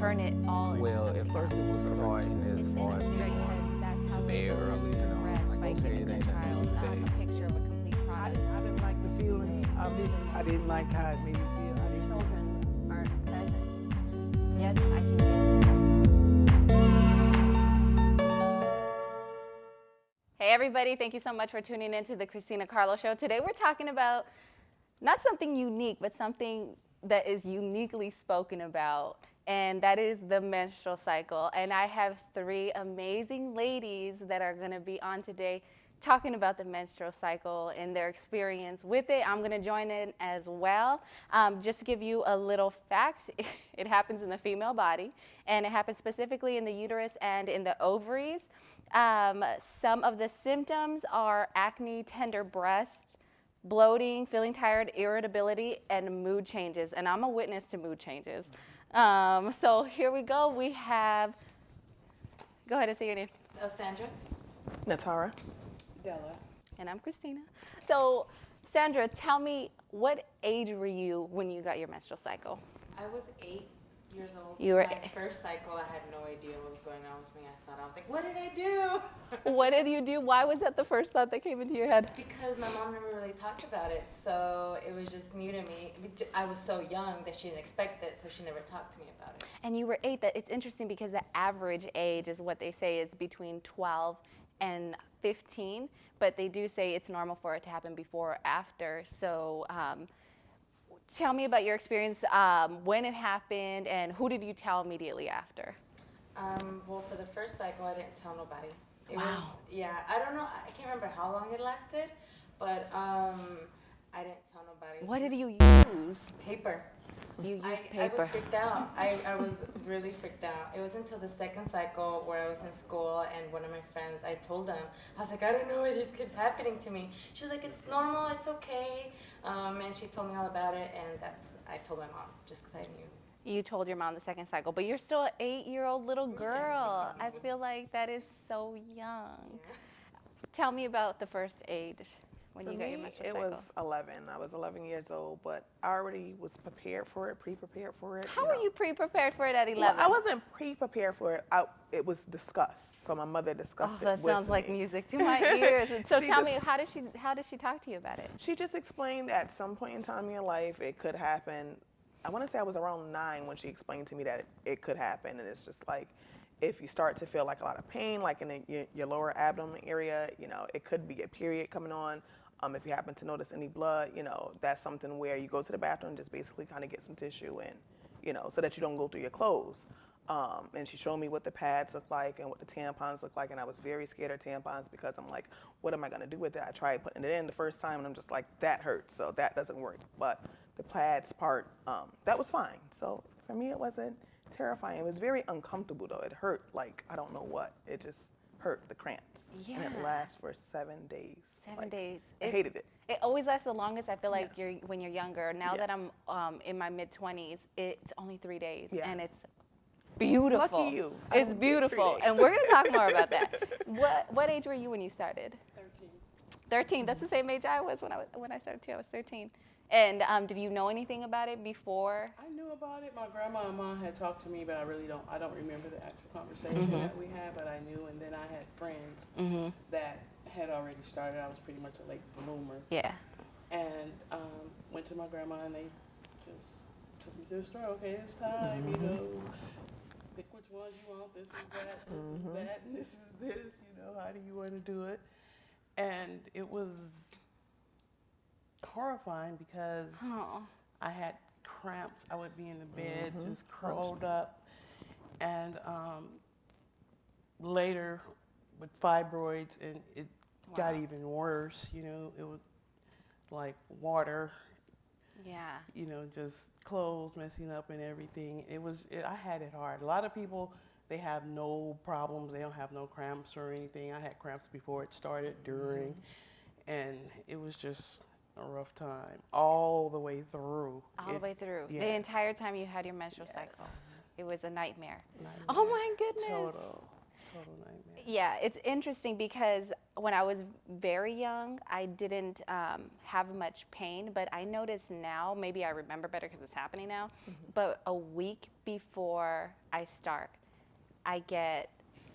turn it all into Well, something at first it was starting as far as to bed early, you know, like, okay, it ain't nothing a big. picture of a complete I product. didn't like the feeling. I didn't like how it made me feel. I didn't. Children aren't present. Yes, I can get this. Hey everybody, thank you so much for tuning in to the Christina Carlos Show. Today we're talking about not something unique, but something that is uniquely spoken about, and that is the menstrual cycle. And I have three amazing ladies that are going to be on today talking about the menstrual cycle and their experience with it. I'm going to join in as well. Just to give you a little fact, it happens in the female body, and it happens specifically in the uterus and in the ovaries. Some of the symptoms are acne, tender breasts, bloating, feeling tired, irritability, and mood changes. And I'm a witness to mood changes. So here we go. We have, go ahead and say your name. Oh, Sandra. Natara. Della. And I'm Christina. So Sandra, tell me, what age were you when you got your menstrual cycle? I was 8 years old. You were My first cycle, I had no idea what was going on with me. I was like, what did I do? What did you do? Why was that the first thought that came into your head? Because my mom never really talked about it, so it was just new to me. I was so young that she didn't expect it, so she never talked to me about it. And you were 8. That it's interesting because the average age is what they say is between 12 and 15, but they do say it's normal for it to happen before or after. So tell me about your experience, when it happened, and who did you tell immediately after? Well, for the first cycle, I didn't tell nobody. It Wow. was, yeah, I don't know, I can't remember how long it lasted, but I didn't tell nobody. What did you use? Paper. You used I paper. was freaked out. I was really freaked out. It was until the second cycle where I was in school and one of my friends, I told them, I was like, I don't know why this keeps happening to me. She was like, it's normal, it's okay. And she told me all about it, and I told my mom just because I knew. You told your mom the second cycle, but you're still an 8-year-old little girl. I feel like that is so young. Yeah. Tell me about the first age when For you got your me, menstrual it cycle. was 11. I was 11 years old, but I already was prepared for it, pre-prepared for it. How were you pre-prepared for it at 11? Well, I wasn't pre-prepared for it. It was discussed, so my mother discussed it that with sounds like me. music to my ears. And so She tell just- me, how did she talk to you about it? She just explained at some point in time in your life it could happen. I want to say I was around 9 when she explained to me that it could happen, and it's just like if you start to feel like a lot of pain, like in your lower abdomen area, you know, it could be a period coming on. If you happen to notice any blood, you know, that's something where you go to the bathroom, just basically kind of get some tissue and, you know, so that you don't go through your clothes. And she showed me what the pads look like and what the tampons look like, and I was very scared of tampons because I'm like, what am I going to do with it? I tried putting it in the first time, and I'm just like, that hurts, so that doesn't work. But the pads part, that was fine. So for me, it wasn't terrifying. It was very uncomfortable, though. It hurt like I don't know what. It just hurt, the cramps. Yeah. And it lasts for 7 days. 7 days. I hated it. It always lasts the longest. I feel like Yes. when you're younger. Now Yeah. that I'm in my mid-20s, it's only 3 days, Yeah. and it's beautiful. Lucky you. I It's only did 3 beautiful, days. and we're gonna talk more about that. What age were you when you started? 13. 13. That's the same age I was when I started too. I was 13. And did you know anything about it before? I knew about it. My grandma and mom had talked to me, but I don't remember the actual conversation that we had, but I knew. And then I had friends that had already started. I was pretty much a late bloomer. Yeah. And went to my grandma, and they just took me to the store. Okay, it's time, you know. Pick which ones you want. This is that, this is that, and this is this. You know, how do you want to do it? And it was horrifying because I had cramps. I would be in the bed, just curled up. And later with fibroids, and it got even worse. You know, it was like water. Yeah. You know, just clothes messing up and everything. I had it hard. A lot of people, they have no problems. They don't have no cramps or anything. I had cramps before it started, during, and it was just a rough time all the way through. All the way through. Yes. The entire time you had your menstrual cycle. Yes. It was a nightmare. Nightmare. Oh my goodness. Total nightmare. Yeah, it's interesting because when I was very young, I didn't have much pain, but I notice now, maybe I remember better because it's happening now, but a week before I start,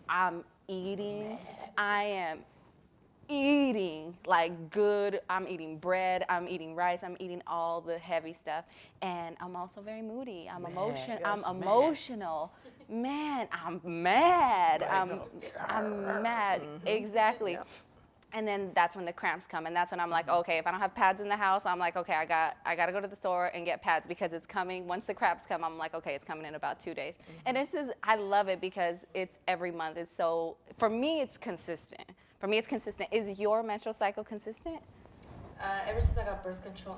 I'm eating, I am eating like good. I'm eating bread, I'm eating rice, I'm eating all the heavy stuff, and I'm also very moody. I'm emotional. Man, I'm mad. I'm mad. Exactly. Yep. And then that's when the cramps come, and that's when I'm like, okay, if I don't have pads in the house, I'm like, okay, I got to go to the store and get pads because it's coming. Once the cramps come, I'm like, okay, it's coming in about 2 days. And I love it because it's every month. It's so, for me, it's consistent. Is your menstrual cycle consistent? Ever since I got birth control.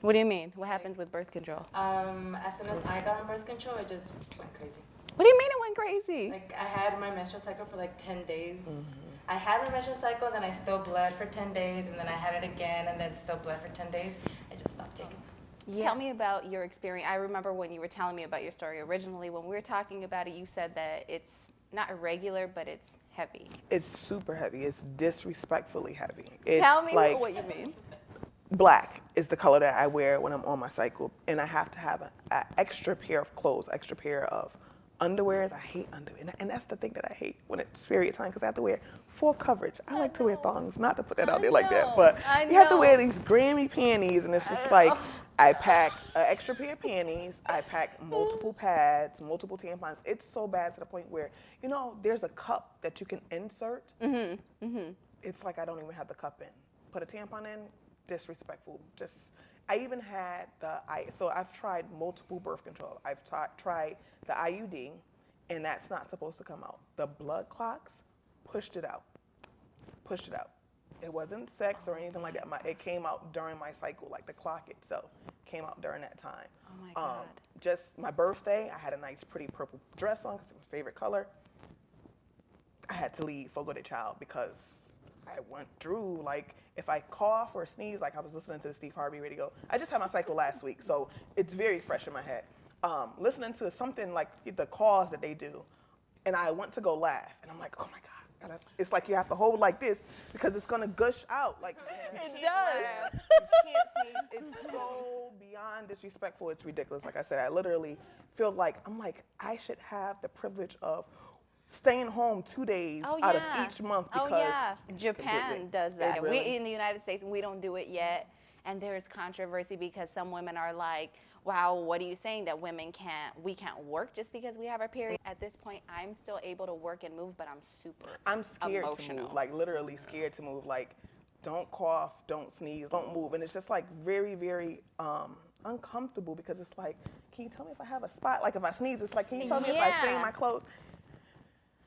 What do you mean? What happens with birth control? As soon as I got on birth control, it just went crazy. What do you mean it went crazy? Like, I had my menstrual cycle for like 10 days. I had my menstrual cycle, then I still bled for 10 days, and then I had it again, and then still bled for 10 days. I just stopped taking it. Yeah. Tell me about your experience. I remember when you were telling me about your story originally. When we were talking about it, you said that it's not irregular, but it's heavy. It's super heavy. It's disrespectfully heavy. Tell me what you mean. Black is the color that I wear when I'm on my cycle, and I have to have an extra pair of clothes, extra pair of underwears. I hate underwear, and that's the thing that I hate when it's period time because I have to wear full coverage. I like to wear thongs, not to put that out there like that, but you have to wear these Grammy panties, and it's just like I pack an extra pair of panties, I pack multiple pads, multiple tampons. It's so bad to the point where, there's a cup that you can insert. It's like I don't even have the cup in. Put a tampon in, disrespectful. I even had so I've tried multiple birth control. I've tried the IUD, and that's not supposed to come out. The blood clots pushed it out. It wasn't sex or anything like that. It came out during my cycle, like the clock itself came out during that time. Oh my God. Just my birthday, I had a nice pretty purple dress on because it's my favorite color. I had to leave Fogo de Chao because I went through, like, if I cough or sneeze, like I was listening to the Steve Harvey radio. I just had my cycle last week, so it's very fresh in my head. Listening to something like the cause that they do, and I went to go laugh, and I'm like, oh my God. It's like you have to hold like this because it's going to gush out. Like, it does. Laugh, you can't sneeze. It's so beyond disrespectful. It's ridiculous. Like I said, I literally feel like, I should have the privilege of staying home 2 days out of each month because Japan does that. We in the United States, we don't do it yet, and there's controversy because some women are like, wow, what are you saying that we can't work just because we have our period? At this point, I'm still able to work and move, but I'm scared to move, like literally scared to move. Like, don't cough, don't sneeze, don't move, and it's just like very, very uncomfortable because it's like, can you tell me if I have a spot? Like if I sneeze, it's like, can you tell me if I stain my clothes?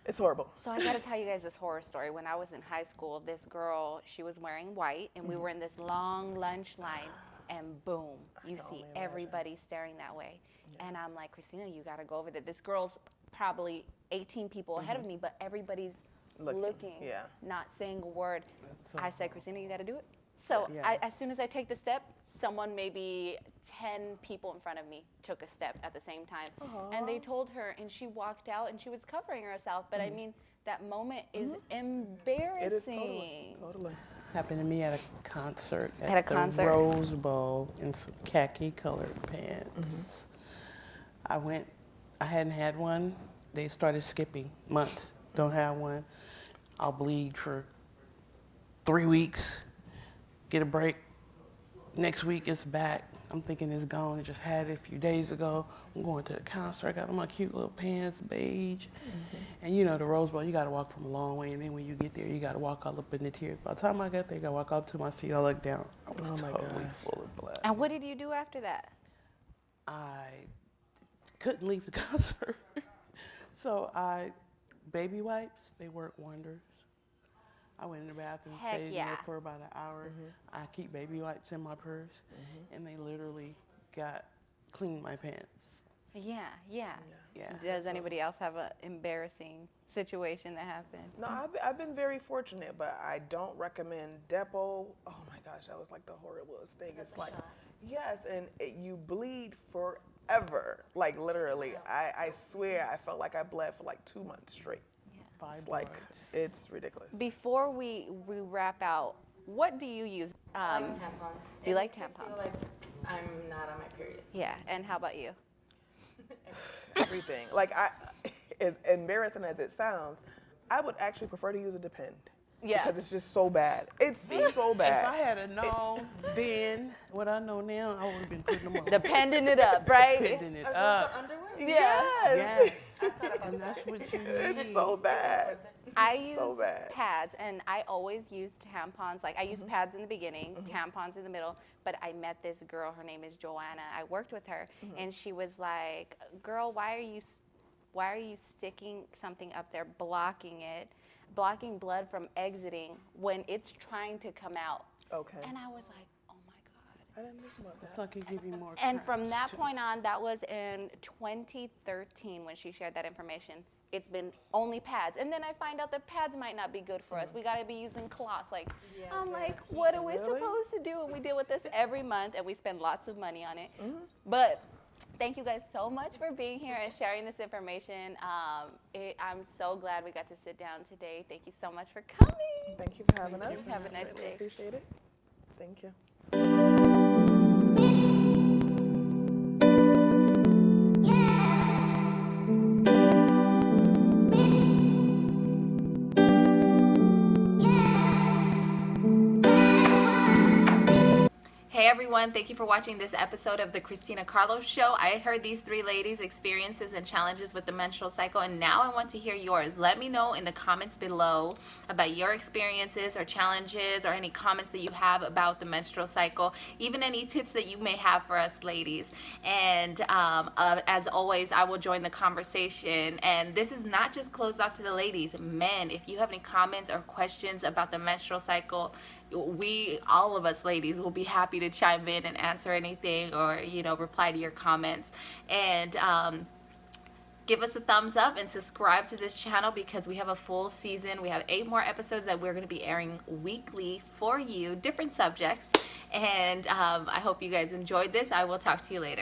It's horrible. So I got to tell you guys this horror story. When I was in high school, this girl, she was wearing white, and we were in this long lunch line, and boom, you see everybody staring that way. Yeah. And I'm like, Christina, you got to go over there. This girl's probably 18 people ahead of me, but everybody's looking, not saying a word. So I said, Christina, you got to do it. So as soon as I take the step, someone, maybe 10 people in front of me, took a step at the same time. And they told her, and she walked out, and she was covering herself. But I mean, that moment is embarrassing. It is totally. Happened to me at a concert at the Rose Bowl in some khaki-colored pants. I hadn't had one. They started skipping months. Don't have one. I'll bleed for 3 weeks, get a break. Next week it's back. I'm thinking it's gone. I just had it a few days ago. I'm going to the concert. I got on my cute little pants, beige. And the Rose Bowl, you got to walk from a long way. And then when you get there, you got to walk all up in the tears. By the time I got there, I got to walk up to my seat. I looked down. I was totally full of blood. And what did you do after that? I couldn't leave the concert. So baby wipes, they work wonders. I went in the bathroom, stayed in there for about an hour. I keep baby wipes in my purse, and they literally cleaned my pants. Yeah. Does anybody else have an embarrassing situation that happened? No, I've been very fortunate, but I don't recommend Depo. Oh my gosh, that was like the horriblest thing. It's like, yes, and you bleed forever. Like literally, I swear I felt like I bled for like 2 months straight. It's like, it's ridiculous. Before we wrap out, what do you use? I like tampons. You like It makes me tampons? feel like I'm not on my period. Yeah, and how about you? Everything. Like, as embarrassing as it sounds, I would actually prefer to use a Depend. Yeah. Because it's just so bad. It's so bad. If I had known then what I know now, I would have been putting them on. Depending it up, right? Depending it Are up. those the underwear? Yeah. Yes. And that's what you need. It's so bad. I use So bad. pads, and I always use tampons. Like, I use pads in the beginning, tampons in the middle, but I met this girl, her name is Joanna. I worked with her, and she was like, girl, why are you sticking something up there, blocking blood from exiting when it's trying to come out? Okay. And I was like, oh my God. I didn't think about It's that. like it give you more And from cramps, that too. point on, that was in 2013 when she shared that information. It's been only pads. And then I find out that pads might not be good for us. We got to be using cloths. Like, Yeah, I'm so like, what are we Really? supposed to do? And we deal with this every month, and we spend lots of money on it. But thank you guys so much for being here and sharing this information. I'm so glad we got to sit down today. Thank you so much for coming. Thank you for having us. Have a nice Really day. appreciate it. Thank you. Hey everyone, thank you for watching this episode of the Christina Carlos Show. I heard these three ladies' experiences and challenges with the menstrual cycle, and now I want to hear yours. Let me know in the comments below about your experiences or challenges or any comments that you have about the menstrual cycle, even any tips that you may have for us ladies. And as always, I will join the conversation. And this is not just closed off to the ladies. Men, if you have any comments or questions about the menstrual cycle, all of us ladies will be happy to chime in and answer anything or, reply to your comments. And give us a thumbs up and subscribe to this channel because we have a full season. We have 8 more episodes that we're going to be airing weekly for you, different subjects. And I hope you guys enjoyed this. I will talk to you later.